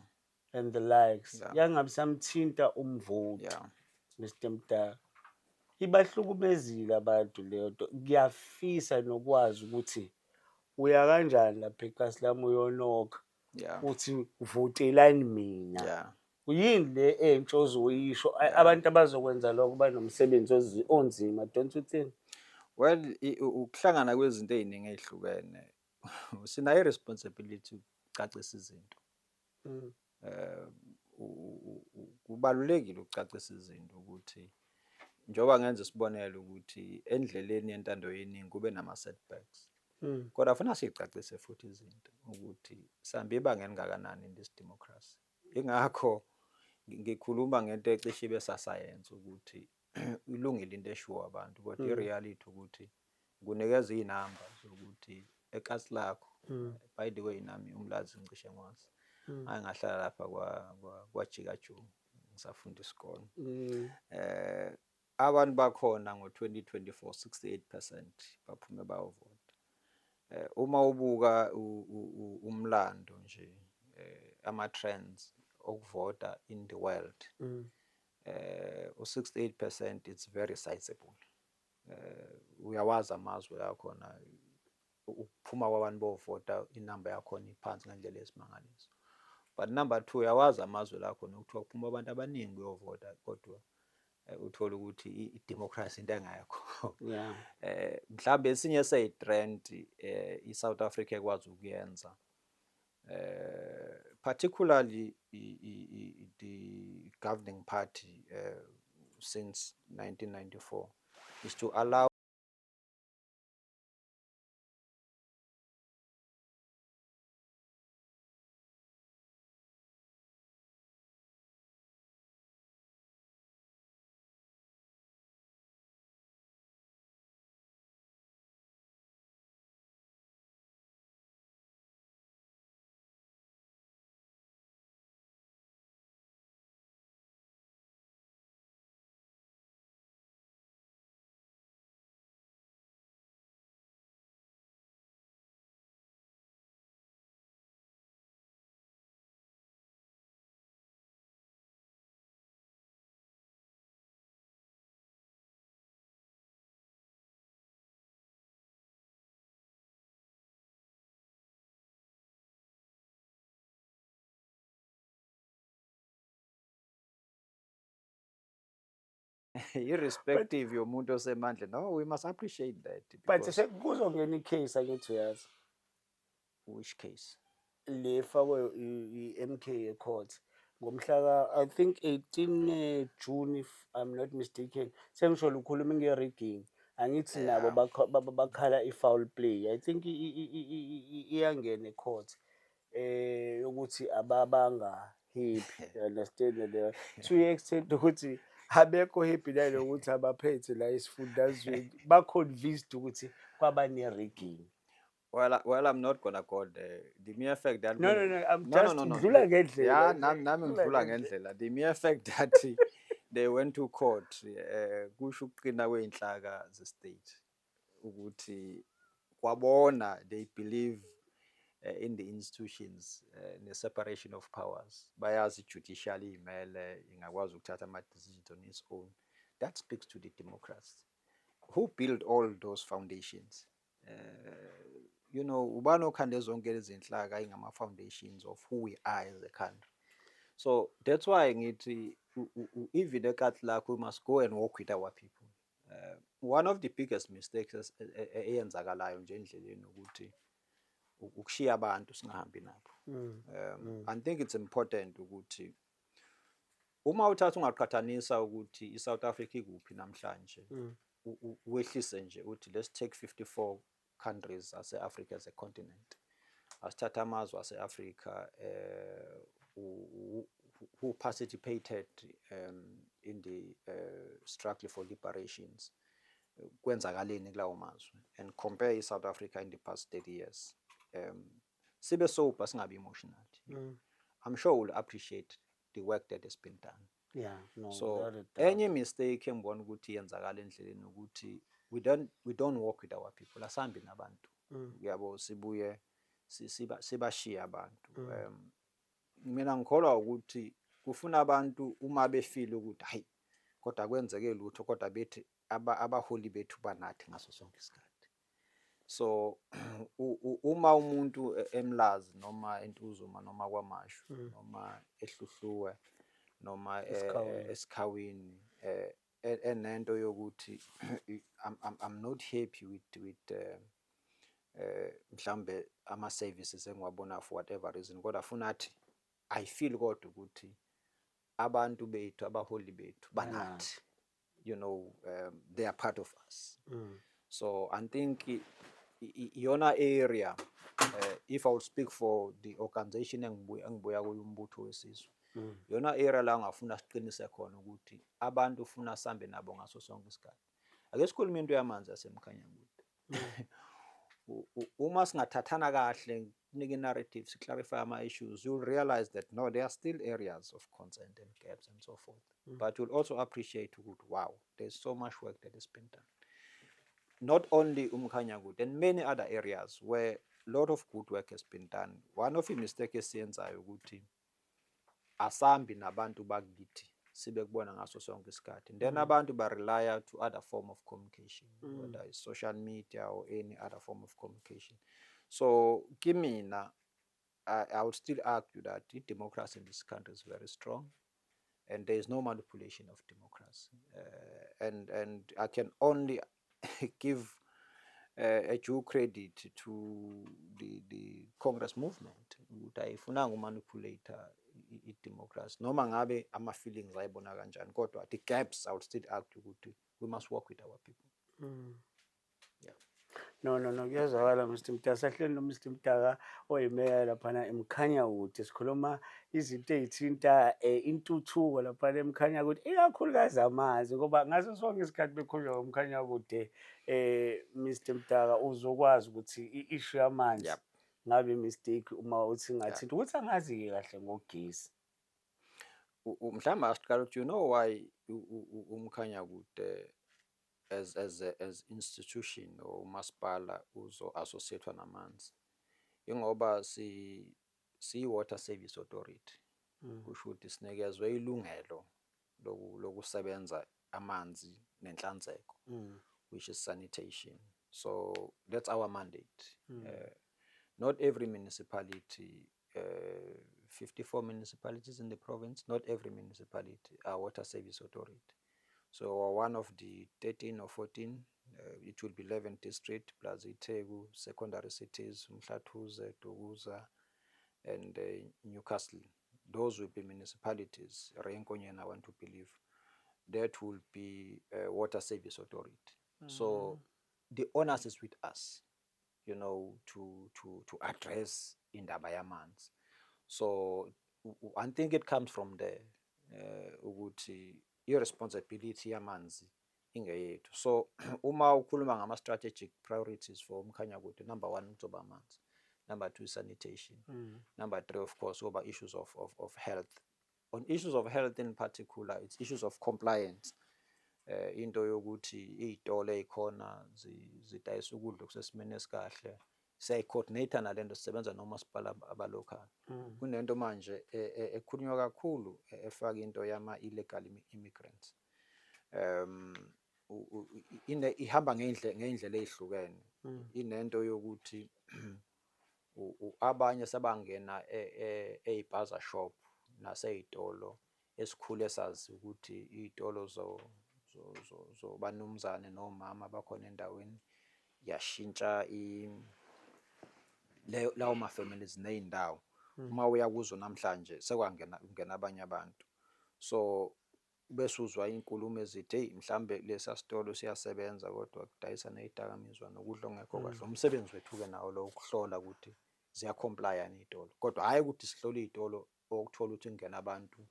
and the likes. Yangabe samthinta umvoti, Mr. Mdaka. Ibahlukumezile abantu leyo nto. Ngiyafisa nokwazi ukuthi uya kanjani lapha ekasi lami uyonoka uthi votelani mina. Yini le entsha ozoyisho abantu abazokwenza lokho banomsebenzi onzima, don't you think?
Well, ukuhlangana kwezinto eziningi ezihlukene sinayo responsibility ukucacisa izinto. Kubalulekile ukucacisa izinto ukuthi njoba ngenza isibonelo ukuthi endleleni yentando yeningi kube nama setbacks. Kodwa funa sicacise futhi izinto ukuthi sambe ibanga engakanani in this democracy. Ingakho ngikhuluma ngento ecishe besasayenza ukuthi ilungile into eshiwo abantu, kodwa i-reality ukuthi kunikeza izinamba zokuthi ekasi lakho, by the way nami uMlazi ngicishe ngwazi. Angahlala lapha kwaJikajo ngisafunda isikole. Abantu bakhona ngo-2024 68% baphume bayovota. Uma ubuka umlando nje ama-trends okuvota in the world, u-68% it's very sizable. Uyawazi amazwe akhona ukuphuma kwabantu bovota inamba yakhona iphansi ngendlela esimangaliso. But number 2, uyawazi amazwe lakhona ukuthiwa kuphuma abantu abaningi uyovota kodwa uthola ukuthi i-democracy into engayakho. Mhlawumbe esinye seyitrend i-South Africa ekwazi ukuyenza, particularly the governing party since 1994 is to allow
But
irrespective yomuntu osemandla. No, we must appreciate that
but
because
kuzongena i-case angithi uyazi
which case?
le efakwe i-MK ecourt ngomhla I think 18 June if I'm not mistaken. Sengisho ukhuluma nge-rigging. Angithi nabo
Yeah.
bakhala i-foul play. I think iyangena ecourt yokuthi ababanga happy, you understand leyo, to the extent ukuthi abekho happy nalokuthi abaphethe la esifundazweni ba-convinced ukuthi kwaba ne-rigging.
Well, I'm not gonna go there. The mere fact that
No, no, no, I'm
no, no,
just
no, no.
ngidlula ngendlela
Yeah,
nje,
nami
ngidlula
ngidlula
ngendlela.
ngendlela. The mere fact that they went to court, kusho ukuqina kwey'nhlaka ze-state ukuthi kwabona they believe in the institutions, the separation of powers. Bayazi judicially imele ingakwazi ukuthatha ama-decisions on its own. That speaks to the democracy. Who built all those foundations? You know, ubani okhande zonke lezi zinhlaka ingama-foundations of who we are as a country. So that's why ngithi even ekati lakho, we must go and work with our people. One of the biggest mistakes eyenzakalayo nje endleleni ukuthi ukushiya abantu singahambi nabo. I think it's important ukuthi uma uthatha ungaqhathanisa ukuthi iSouth Africa ikuphi namhlanje, wehlise nje uthi let's take 54 countries ase-Africa as a continent. Asithatha amazwe ase-Africa who participated in the struggle for liberations. Kwenzakaleni kulawo mazwe, and compare South Africa in the past 30 years. Sibe sober, singabi emotional. I'm sure we'll appreciate the work that has been done.
Yeah, no,
So
without a doubt.
any mistake engibona ukuthi yenzakala endleleni ukuthi we don't work with our people, asambi nabantu. Yabo sibuye sibashiya abantu. Mina ngikholwa ukuthi kufuna abantu uma befeel ukuthi hayi kodwa kwenzeke lutho kodwa bethi abaholi bethu banathi ngaso sonke isikhathi. So uma umuntu emlazi noma eNtuzuma noma kwaMashu noma eHluhluwe noma eSikhawini enento yokuthi I'm not happy with mhlambe ama services engiwabona for whatever reason, kodwa afuna athi I feel kodwa ukuthi abantu bethu abaholi bethu banathi, you know, they are part of us. So I think iyona area, if I would speak for the organization engibuya kuyo umbutho wesizwe, iyona area la ngafuna siqinise khona ukuthi abantu ufuna sambe nabo ngaso sonke isikhathi. Ake sikhulume into yamanzi yaseMkhanyakude. Uma singathathana kahle kunike narrative clarify ama issues, you'll realize that no, there are still areas of concern and gaps and so forth. But you'll also appreciate wow, there's so much work that has been done. Not only Umkhanyakude, and many other areas where a lot of good work has been done. One of the mistakes esiyenzayo ukuthi asambi nabantu bakithi sibe kubona ngaso sonke isikhathi. And then abantu ba-rely to other form of communication, whether it's social media or any other form of communication. So kimina, I would still argue that the democracy in this country is very strong, and there is no manipulation of democracy. And I can only give a due credit to the Congress movement. Uyifunanga umanipulate i-democracy noma ngabe ama-feelings ayibona kanjani kodwa the gaps I would still argue ukuthi we must work with our people. Yeah.
No, kuyazwakala Mr. Mtaka. Sahleli no-Mr. Mtaka oyimeya laphana eMkhanyakude. Sikhuluma izinto ey'thinta intuthuko laphana eMkhanyakude, ikakhulukazi amanzi, ngoba ngaso sonke isikhathi bekhulunywa ngoMkhanyakude, Mr. Mtaka, uzokwazi ukuthi i-issue yamanzi
Yep.
ngabe mistake uma uthi
Yeah.
ngathinta ukuthi angazi-ke kahle ngogesi.
Mhlawumbe asiqala ukuthi you know why uMkhanyakude as institution or umasipala uzo-associate namanzi, ingoba siyi-Water Service Authority, kusho ukuthi sinikezwe ilungelo lokusebenza amanzi nenhlanzeko, which is sanitation. So that's our mandate. Not every municipality, 54 municipalities in the province, not every municipality are Water Service Authority. So one of the 13 or 14, it will be 11 district plus iTheku, secondary cities, Mhlathuze, Dukuza, and Newcastle. Those will be municipalities. Renkonyana, I want to believe that will be Water Service Authority. So the onus is with us, you know, to address indaba yamanzi. So I think it comes from there, ukuthi irresponsibility yamanzi ingeyethu. So uma ukhuluma ngama-strategic priorities for uMkhanyakude, number 1 kuzoba amanzi, number 2 sanitation, number 3 of course over issues of health. On issues of health in particular, it's issues of compliance. Into yokuthi iy'tolo ey'khona zidayisa ukudla okusesimeni esikahle, siyayi-coordinate nalento, sisebenza nomasipala abalocal. Kunento manje ekhulunywa kakhulu efaka into yama-illegal immigrants. Ihamba ngey'ndlela ey'hlukene. Inento yokuthi abanye sebangena ey'baza shop nasey'tolo esikhule sazi ukuthi iy'tolo zobanumzane nomama bakhona endaweni, yashintsha lawo ma-families ney'ndawo. Uma uya kuzo namhlanje sekwangena abanye abantu. So bese uzwa inkulumo ezithi hey, mhlambe lesa sitolo siyasebenza kodwa kudayisa ney'dakamizwa nokudla ongekho kahle. Umsebenzi wethu-ke nawo lo ukuhlola ukuthi ziya-comply ney'tolo, kodwa hhayi ukuthi sihlole iy'tolo okuthola ukuthi kungena abantu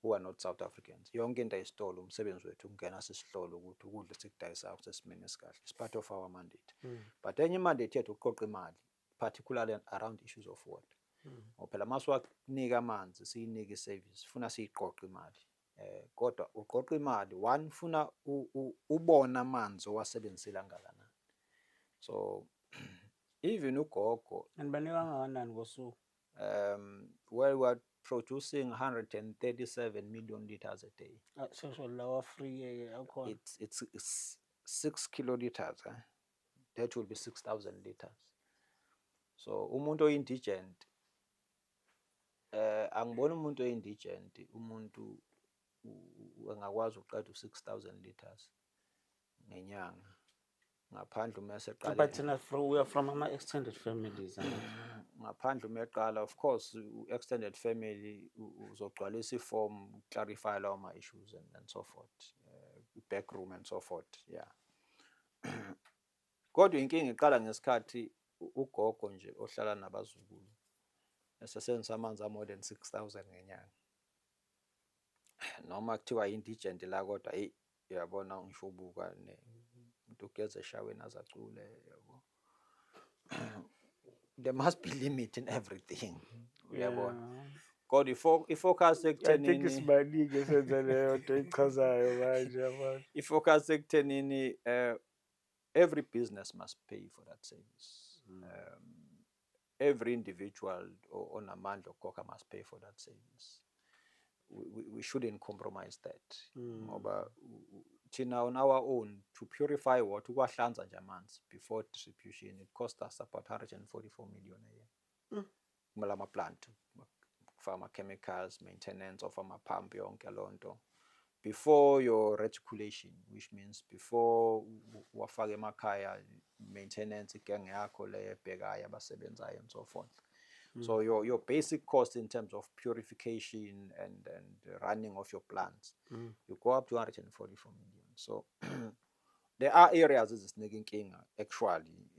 who are not South Africans. Yonke into ayisitolo umsebenzi wethu kungena sisihlole ukuthi ukudla esikudayisayo kusesimeni esikahle. It's part of our mandate. But enye mandate yethu ukuqoqa imali, particularly around issues of water. Phela masiwakunika amanzi siyinike i-service funa siyiqoqe imali. Kodwa uqoqa imali, one funa ubona amanzi owasebenzisela kangakanani. So even ugogo
Nibanika kangakanani ngosuku?
Well, we are producing 137 million liters a day.
So lawa free akhona.
It's 6 kiloliters. That will be 6,000 liters. So umuntu oyi-indigent, angibona umuntu oyi-indigent, umuntu engakwazi ukuqeda u-6,000 liters ngenyanga. Ngaphandle uma eseqala.
But we are from extended families.
Ngaphandle uma eqala, of course, extended family uzogcwalisa iform, clarify lawo ma-issues and so forth, back room and so forth, yeah. Kodwa inkinga iqala ngesikhathi ugogo nje ohlala nabazukulu esesenzisa amanzi more than 6,000 ngenyanga. Noma kuthiwa indigent la kodwa hey, uyabona ngisho ubuka umuntu ugeze eshaweni azacule, yabo. There must be limit in everything, uyabona. Kodwa ifocus ekuthenini,
I think isibaningi esenza leyo nto ichazayo manje abantu.
Ifocus ekuthenini every business must pay for that service. Every individual onamandla okukhokha must pay for that service. We shouldn't compromise that. Ngoba thina on our own to purify water, ukwahlanza nje amanzi before distribution, it cost us about 144 million a year. Kumele ama-plant, pharma-chemicals, maintenance of ama-pump, yonke lonto. Before your reticulation, which means before wafaka emakhaya, maintenance igenge yakho le ebhekayo abasebenzayo and so forth. So your basic cost in terms of purification and running of your plants, you go up to 144 million. So there are areas ezisinike inkinga actually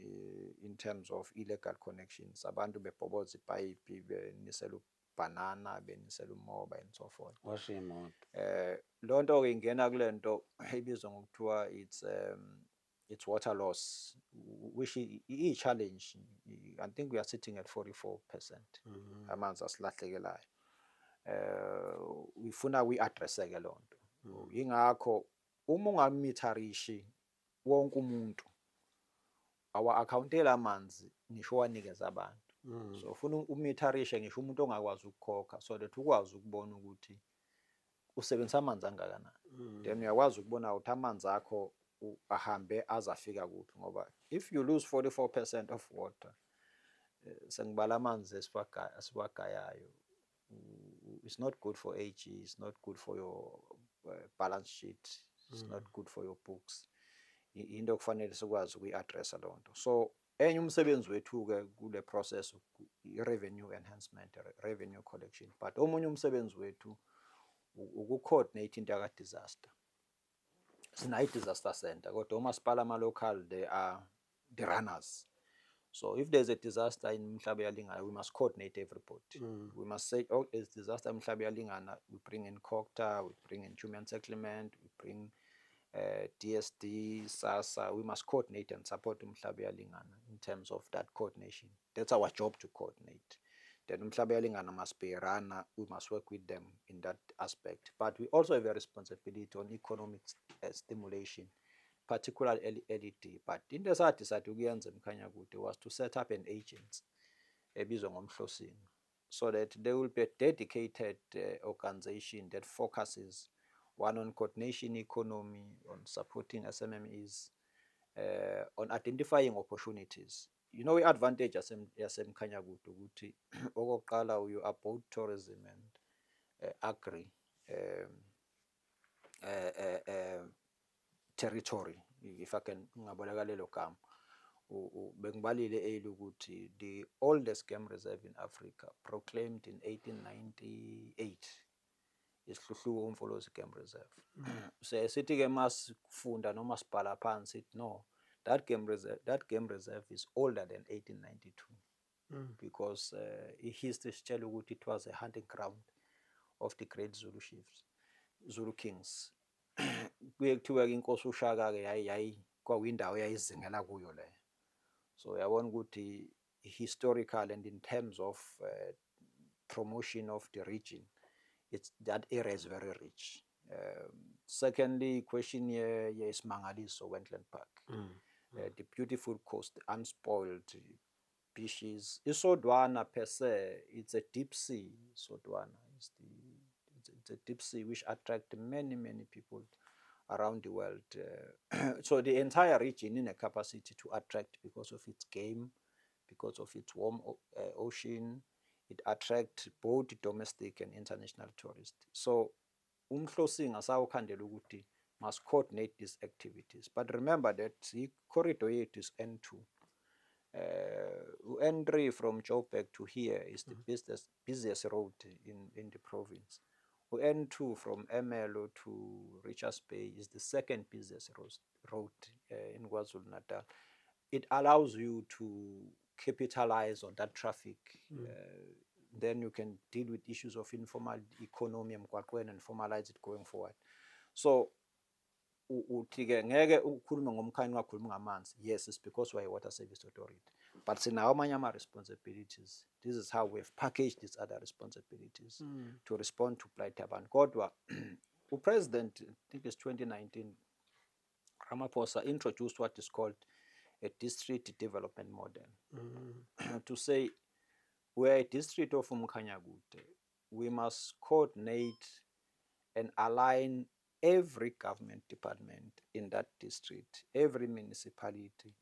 in terms of illegal connections. Abantu bebhoboza ipayipi benisela ubanana, benisela umoba and so forth.
Washo imoto.
Loo nto ke ingena kule nto ebizwa ngokuthiwa it's water loss, which i-challenge. I think we are sitting at 44% amanzi asilahlekelayo. Ifuna uyi-address-ke loo nto. Yingakho uma ungamitharishi wonke umuntu awa-akhawunteli amanzi ngisho wanikeza abantu. So ufuna umitharishe ngisho umuntu ongakwazi ukukhokha so that ukwazi ukubona ukuthi usebenzisa amanzi angakanani. Then uyakwazi ukubona ukuthi amanzi akho ahambe azafika kuphi, ngoba if you lose 44% of water, sengibala amanzi esiwagayayo, it's not good for AG, it's not good for your balance sheet, it's not good for your books. Into okufanele sikwazi ukuyi-addressa loo nto. So enye umsebenzi wethu-ke kule process i-revenue enhancement, revenue collection, but omunye umsebenzi wethu uku-coordinate into yaka-disaster. Sinayo i-disaster center, kodwa umasipala ama-local, they are the runners. So if there's a disaster in Mhlabe Yalingana, we must coordinate everybody. We must say, oh, there's disaster in Mhlabe Yalingana, we bring in COGTA, we bring in Human Settlement, we bring DSD, SASA. We must coordinate and support Mhlabe Yalingana in terms of that coordination. That's our job, to coordinate. Then Mhlabe Yalingana must be a runner. We must work with them in that aspect. But we also have a responsibility on economic stimulation, particularly LED. But in the side ukuyenza eMkhanyakude was to set up an agency ebizwa ngomhlosini, so that there will be a dedicated organization that focuses one on coordination economy, on supporting SMMEs, on identifying opportunities. You know, i-advantage yaseMkhanyakude ukuthi okokuqala you are both tourism and agri territory, if I can ngaboleka lelo gama. Bengibalile ukuthi the oldest game reserve in Africa, proclaimed in 1898, is Hluhluwe Umfolozi Game Reserve. So sithi-ke masifunda noma sibhala phansi, no, that game reserve is older than 1892, because history sitshela ukuthi it was a hunting ground of the great Zulu chiefs, Zulu kings. Kuye kuthiwa inkosi uShaka-ke kwakuyindawo eyayizingela kuyo le. So yabona ukuthi historical and in terms of promotion of the region, that area is very rich. Secondly, question here is Mangaliso Wetland Park. The beautiful coast, unspoiled beaches. Isodwana per se, it's a deep sea. Isodwana it's a deep sea which attracts many people around the world. So the entire region in a capacity to attract because of its game, because of its warm ocean. It attracts both domestic and international tourists. So umhlosi ngasawukhandela ukuthi must coordinate these activities. But remember that the corridor 8 is N2. N3 from Joburg to here is the busiest road in the province. N2 from Emelo to Richards Bay is the second busiest road in KwaZulu-Natal. It allows you to capitalize on that traffic. Then you can deal with issues of informal economy and formalize it going forward. So uthi-ke ngeke ukhulume ngomkhaya ungakhulumi ngamanzi. Yes, it's because we're a water service authority. But sinawo amanye ama-responsibilities. This is how we've packaged these other responsibilities to respond to plight yabantu. Kodwa uPresident, I think it's 2019, Ramaphosa introduced what is called a district development model. To say we're a district of Umkhanyakude, we must coordinate and align every government department in that district, every municipality,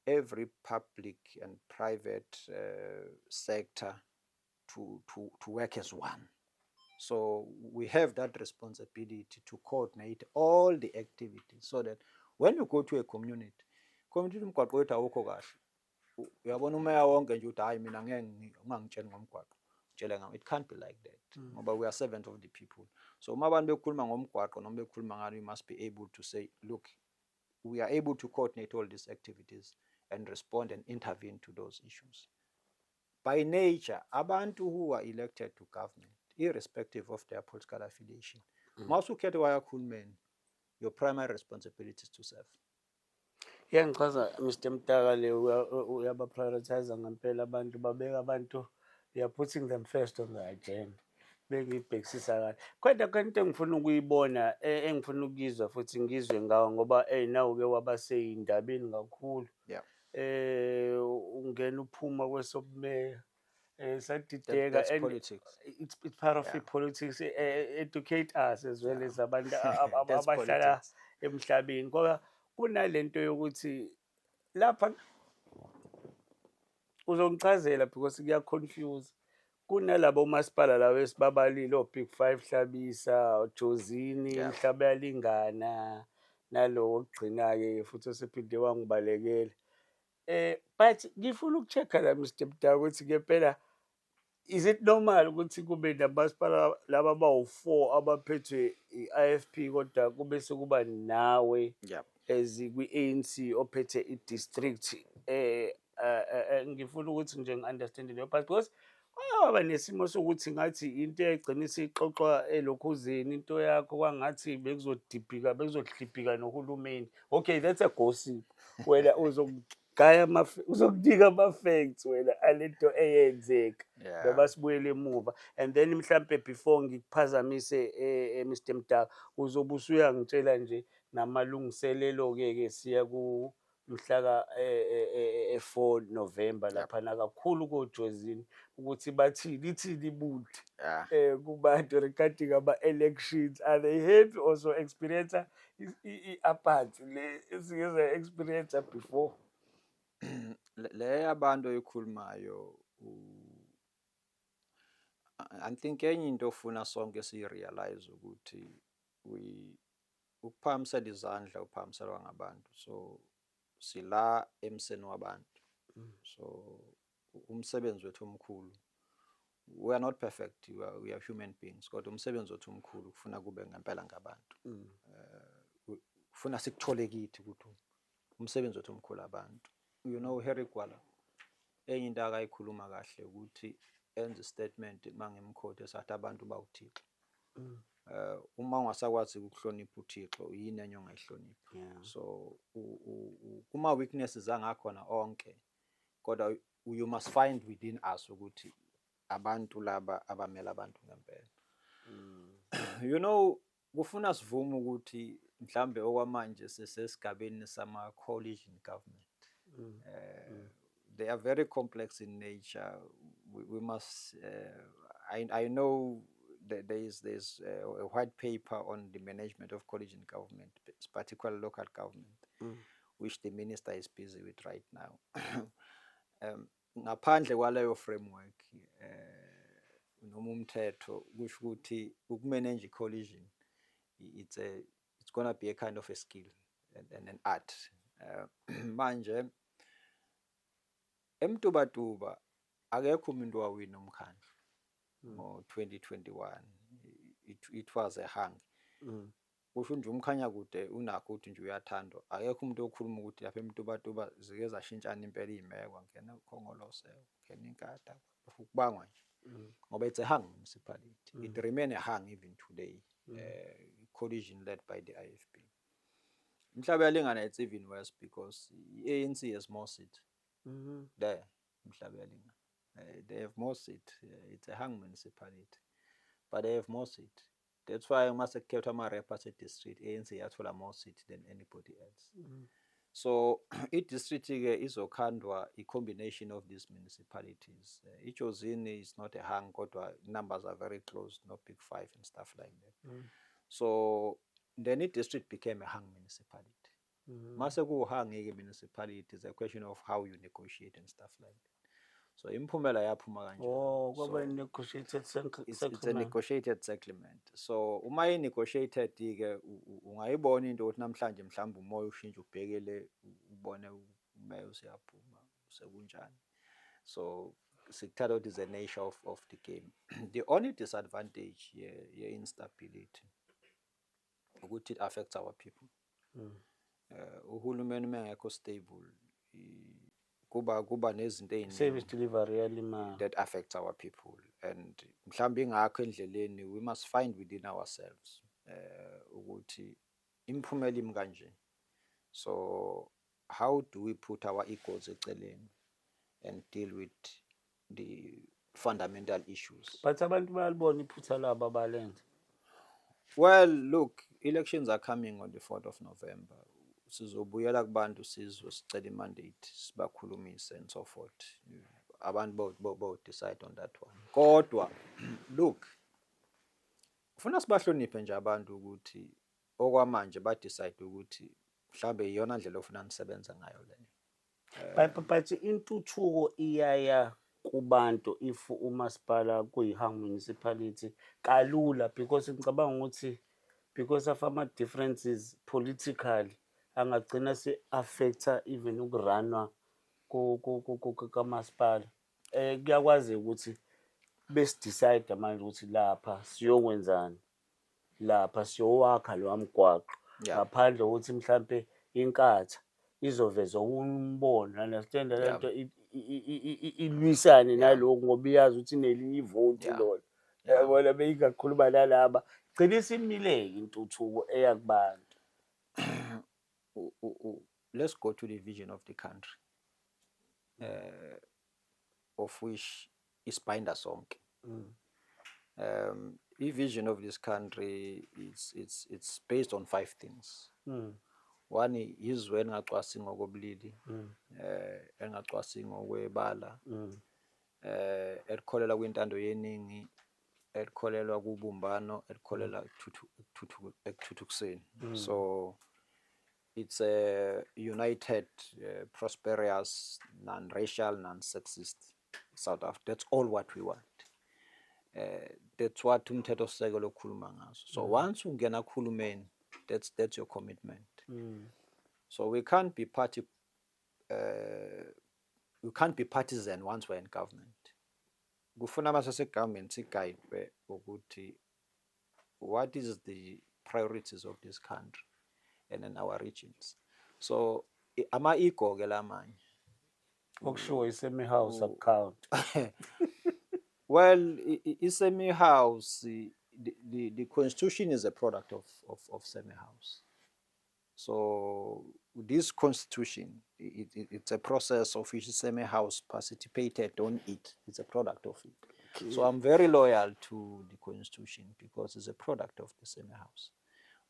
every public and private sector to work as one. So we have that responsibility to coordinate all the activities so that when you go to a community umgwaqo wethu awukho kahle, uyabona umeya wonke nje uthi hayi mina ngeke ungangitsheli ngomgwaqo tshele ngami. It can't be like that ngoba we are servant of the people. So uma abantu bekhuluma ngomgwaqo noma bekhuluma ngani, we must be able to say, look, we are able to coordinate all these activities and respond and intervene to those issues. By nature, abantu who are elected to government, irrespective of their political affiliation, mawusukhethe waya khulumeni, your primary responsibility is to serve.
Iyangichaza Mr. Mtaka le uyaba-prioritize ngempela abantu, babeka abantu, you are putting them first on the agenda. Bengiyibhekisisa kahle. Kodwa kwento engifuna ukuyibona, engifuna ukuyizwa futhi ngizwe ngawo ngoba nawu-ke waba sey'ndabeni kakhulu.
Yeah.
Ungena uphuma kwesobumeya. Sadideka.
That's politics.
It's part of the politics. Educate us as well as abantu
That's
abahlala
politics.
emhlabeni ngoba kunalento yokuthi lapha uzongichazela because kuya-confuse. Kunalabo masipala labo esibabalile, o-Big 5 Hlabisa, Jozini, Mhlaba Yalingana, nalo ogcina-ke futhi osephinde wangibalekela. But ngifuna ukucheck-a la Mr. Mtaka ukuthi ngempela is it normal ukuthi kube namasipala laba abawu-4 abaphethwe i-IFP kodwa kube sekuba nawe kwi-ANC ophethe i-district? Ngifuna ukuthi nje ngi-understand leyo part because kwaba nesimo sokuthi ngathi into egcina isixoxwa elokhuzeni, into yakho kwangathi bekuzodliphika nohulumeni. Okay, that's a gossip. Wena uzokunika ama-facts wena alento eyenzeka noma sibuyele emuva, and then mhlampe before ngikuphazamise Mr. Mtaka uzobe usuyangitshela nje namalungiselelo-ke siya mhla ka 4 November laphana kakhulu koJozini ukuthi bathini, ithini ibuthi kubantu regarding ama-elections. Are they happy also experience i-apathy le esingeza experience before?
Le abantu oyikhulumayo, I think enye into ofuna sonke siyi-realize ukuthi ukuphakamisela izandla uphakamiselwa ngabantu, so sila emseni wabantu. So umsebenzi wethu omkhulu, we are not perfect, we are human beings, kodwa umsebenzi wethu omkhulu kufuna kube ngempela ngabantu. Kufuna sikuthole kithi ukuthi umsebenzi wethu omkhulu abantu. You know, Harry Gwala enye into akayikhuluma kahle ukuthi enze statement mangemkhothe sathi abantu bawuThixo. Uma ungasakwazi ukuhlonipha uThixo yini enye ongayihlonipha? So kuma weaknesses angakhona onke, kodwa you must find within us ukuthi abantu laba abamela abantu ngempela. You know, kufuna sivume ukuthi mhlambe okwamanje sesesigabeni sama coalition government. They are very complex in nature. We must I know that there's a white paper on the management of coalition government, particularly local government, which the minister is busy with right now. Ngaphandle kwaleyo framework noma umthetho kusho ukuthi ukumanage coalition it's going to be a kind of a skill and an art. Manje emtubatuba akekho umuntu wawina umkhandlu ngo-2021. It was a hang. Kusho nje umkhanya kude unakho ukuthi nje uyathandwa. Akekho umuntu okhuluma ukuthi lapha emtubatuba zike zashintshana impela imeko, ngena uKhongolose, ngena iNkatha, ukubangwa nje ngoba it's a hang municipality. It remain a hang even today. Coalition led by the IFP. Mhlaba Yalingana, it's even worse because ANC has more seats. There, Mhlaba Yalingana, they have more seats. It's a hang municipality, but they have more seats. That's why I must kept my representative district. ANC has more seats than anybody else. So each district is okhandwa a combination of these municipalities. Each Ozini is not a hang, but numbers are very close, not Big 5 and stuff like that. So then each district became a hang municipality. Masaku hang municipality is a question of how you negotiate and stuff like that. So impumela yaphuma kanje.
Oh, kwaba negotiated settlement.
It's a negotiated settlement. So uma negotiated ke ungayibona into ukuthi namhlanje mhlawumbe umoya ushintsha ubhekele ubone umeya siyaphuma sekunjani. So sikuthatha ukuthi is a nature of the game. The only disadvantage ye-instability ukuthi it affects our people. Uhulumeni mengekho stable kuba nezinto
service delivery yalimala
that affects our people, and mhlawumbe ingakho endleleni we must find within ourselves ukuthi imphumela imi kanje. So how do we put our egos eceleni and deal with the fundamental issues?
but abantu bayalibona iphutha labo abalenza.
Well, look, elections are coming on the 4th of November. Sizobuyela kubantu sizwe sicela imandate sibakhulumise and so forth. Abantu bo decide on that one. Kodwa look, ufuna sibahloniphe nje abantu ukuthi okwamanje ba decide ukuthi mhlambe iyona ndlela ofuna nisebenza ngayo leyo.
But intuthuko iyaya kubantu if umasipala kuyi-hung municipality kalula, because ngicabanga ukuthi because of ama differences politically angagcina se-affecta even ukuranwa kamasipala. Kuyakwazi ukuthi besidecide manje ukuthi lapha siyokwenzani, lapha siyowakha lowa mgwaqo, ngaphandle kokuthi mhlampe inkatha izoveza umbono, understand lento ilwisane nalokho ngoba iyazi ukuthi inelinye ivoti lona. Yabona beyingakhuluma nalaba gcina isimileke intuthuko eya kubantu.
Let's go to the vision of the country, of which is binder sonke. The vision of this country it's based on 5 things. One izwe elingacwasi ngokobulili, elingacwasi ngokwebala, elikholela kwintando yeningi, elikholela kubumbano, elikholela ekuthuthukiseni. So it's a united, prosperous, non-racial, non-sexist South Africa. That's all what we want. That's what umthethosisekelo okhuluma ngaso. So once ungena kuhulumeni, that's your commitment. So we can't be partisan once we're in government. Kufuna masase government sigayidwe ukuthi what is the priorities of this country and in our regions. So ama ego ke lamanye
Okushiwo i-semi house account.
Well, i-semi house, the constitution is a product of semi house. So this constitution, it's a process of which semi house participated on it. It's a product of it. Okay. So I'm very loyal to the constitution because it's a product of the semi house,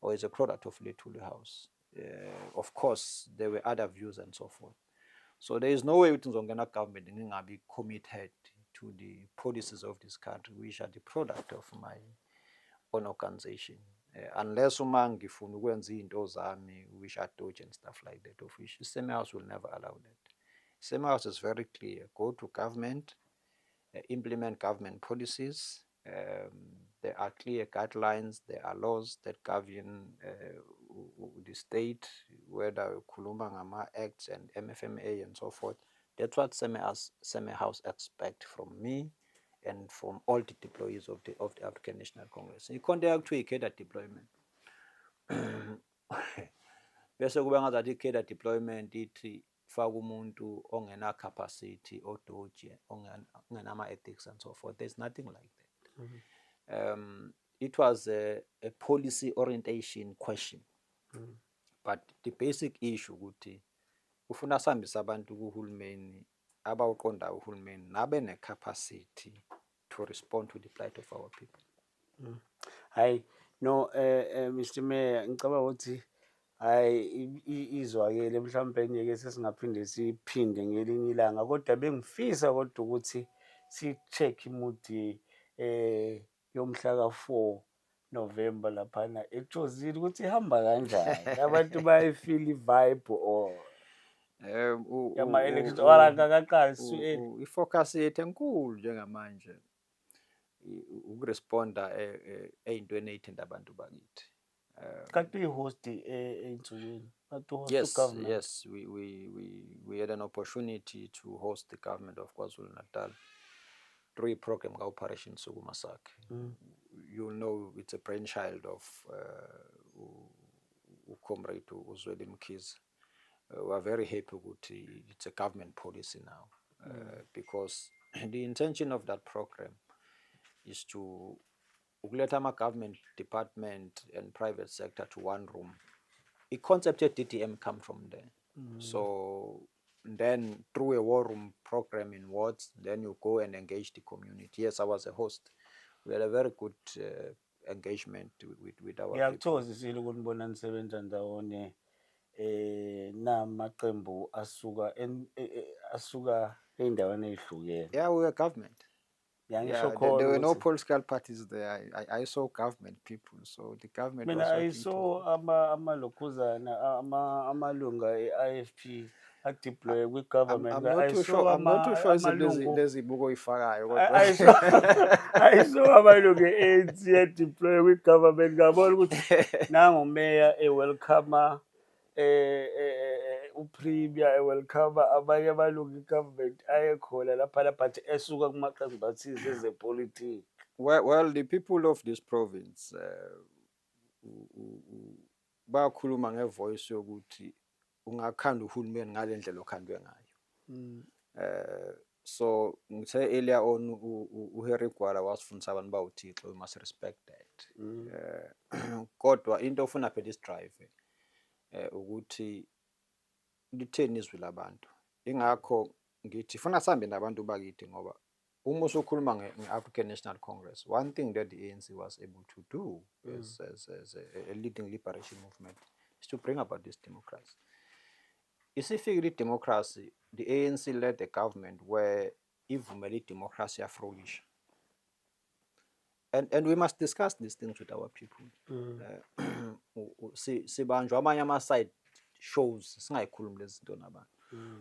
or it's a product of Letulu House. Of course, there were other views and so forth. So there is no way within Zongana government to be committed to the policies of this country, which are the product of my own organization. Unless ngifuna ukwenza izinto zami which are dodge and stuff like that, of which the semi house will never allow that. Semi house is very clear: go to government, implement government policies. There are clear guidelines, there are laws that govern the state, whether Kulumba Ngama Acts and MFMA and so forth. That's what semi house expect from me and from all the deployees of the African National Congress. You conduct to a cadre deployment. Bese kuba ngazathi cadre deployment ithi faka umuntu ongena capacity odoje ongenama ethics and so forth. There's nothing like that. It was a policy orientation question. But the basic issue ukuthi ufuna sihambisa abantu kuhulumeni abawuqonda uhulumeni nabe necapacity to respond to the plight of our people.
Hayi no Mr Mayor, ngicabanga ukuthi hayi izwakele mhlawumbe ngeke sesingaphinde siphinde ngelinye ilanga, kodwa bengifisa kodwa ukuthi si check imudi yomhla ka4 November laphana eJozini ukuthi ihamba kanjani. Abantu bayifeel ivibe or yama elections akaqali
ifocus yethu enkulu njengamanje ukuresponda eyintweni eyithinta abantu bakithi.
kanti ihost einsukwini to host the
Yes,
government.
yes, we had an opportunity to host the government of KwaZulu-Natal through a program called Operation Sukumasak. You know, it's a brainchild of Comrade Uzweli Mkhize. We are very happy with it's a government policy now because the intention of that program is to let our government department and private sector to one room. The concept of DTM come from there. So then through a war room program in wards, then you go and engage the community. Yes, I was a host. We had a very good engagement with our people.
Ngiyakuthokozisile ukunibona nisebenza ndawonye namaqembu asuka ey'ndaweni ey'hlukene.
Yeah, we were government.
Ngisho
There
khona
were no
ukuthi
political parties there. I saw government people, so the government was
mina
working
ayiso amalokhuzana amalunga e-IFP adeploye kwi-government.
I'm not too sure. I'm not too sure it's lezi buko ifakayo kodwa.
ayiso amalunga e-ANC adeploye kwi-government. Ngabona ukuthi nangumeya ewelcome uPremia ewelcome abanye amalunga e-government ayekhona laphana but esuka kumaqembu athize ezepolitiki.
Well, the people of this province bakhuluma ngevoice yokuthi ungakhanda uhulumeni ngale ndlela okhandwe ngayo. So ngithe earlier on uHarry Gwala wasifundisa abantu bawuThixo, we must respect that. Kodwa into ofuna phela isidrive ukuthi litheni izwi labantu. Ingakho ngithi funa sihambe nabantu bakithi ngoba uma usukhuluma nge-African National Congress, one thing that the ANC was able to do as a leading liberation movement is to bring about this democracy. Isifikile democracy, the ANC led the government where ivumela democracy afrolisha. And we must discuss these things with our people. Sibanjwa amanye ama-side shows singayikhulumi lezi zinto nabantu.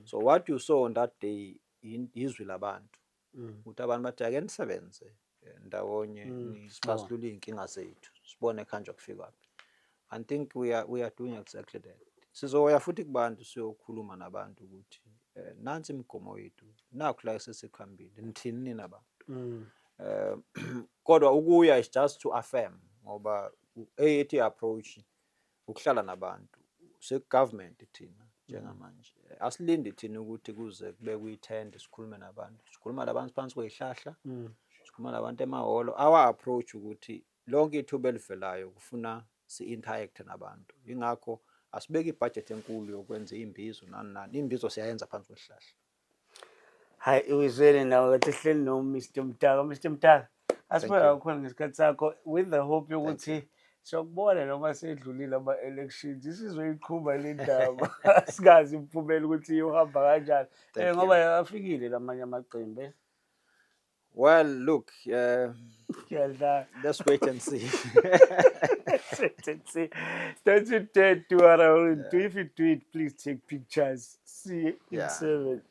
So what you saw on that day izwi labantu ukuthi abantu bathi ake nisebenze ndawonye nisixazulule iy'nkinga zethu sibone kanjani kufika. I think we are doing exactly that. Sizoya futhi kubantu siyokhuluma nabantu ukuthi nansi imigomo yethu nakho la sesikhambile nithini nina abantu. Kodwa ukuya is just to affirm ngoba ethi approach ukuhlala nabantu se-government thina njengamanje asilindi thina ukuthi kuze kube kuyi-10 sikhulume nabantu, sikhuluma nabantu phansi kwey'hlahla, sikhuluma nabantu emahholo. Our approach ukuthi lonke ithuba elivelayo kufuna si-interact nabantu. Ingakho asibeke ibudget enkulu yokwenza imbizo nani imbizo siyayenza phansi kwesihlahla.
Hayi uzwele nawe kathi hleli no Mr. Mtaka. Mr. Mtaka, asibona kakhulu ngesikhathi sakho with the hope yokuthi siyokubona noma sedlulile ama-elections isizoyiqhuba le ndaba singazi imphumela ukuthi ihamba kanjani ngoba afikile lamanye amaqembu.
Well, look, let's wait and see.
Don't you dare do what I want to do. If you do it, please take pictures. See you in 7.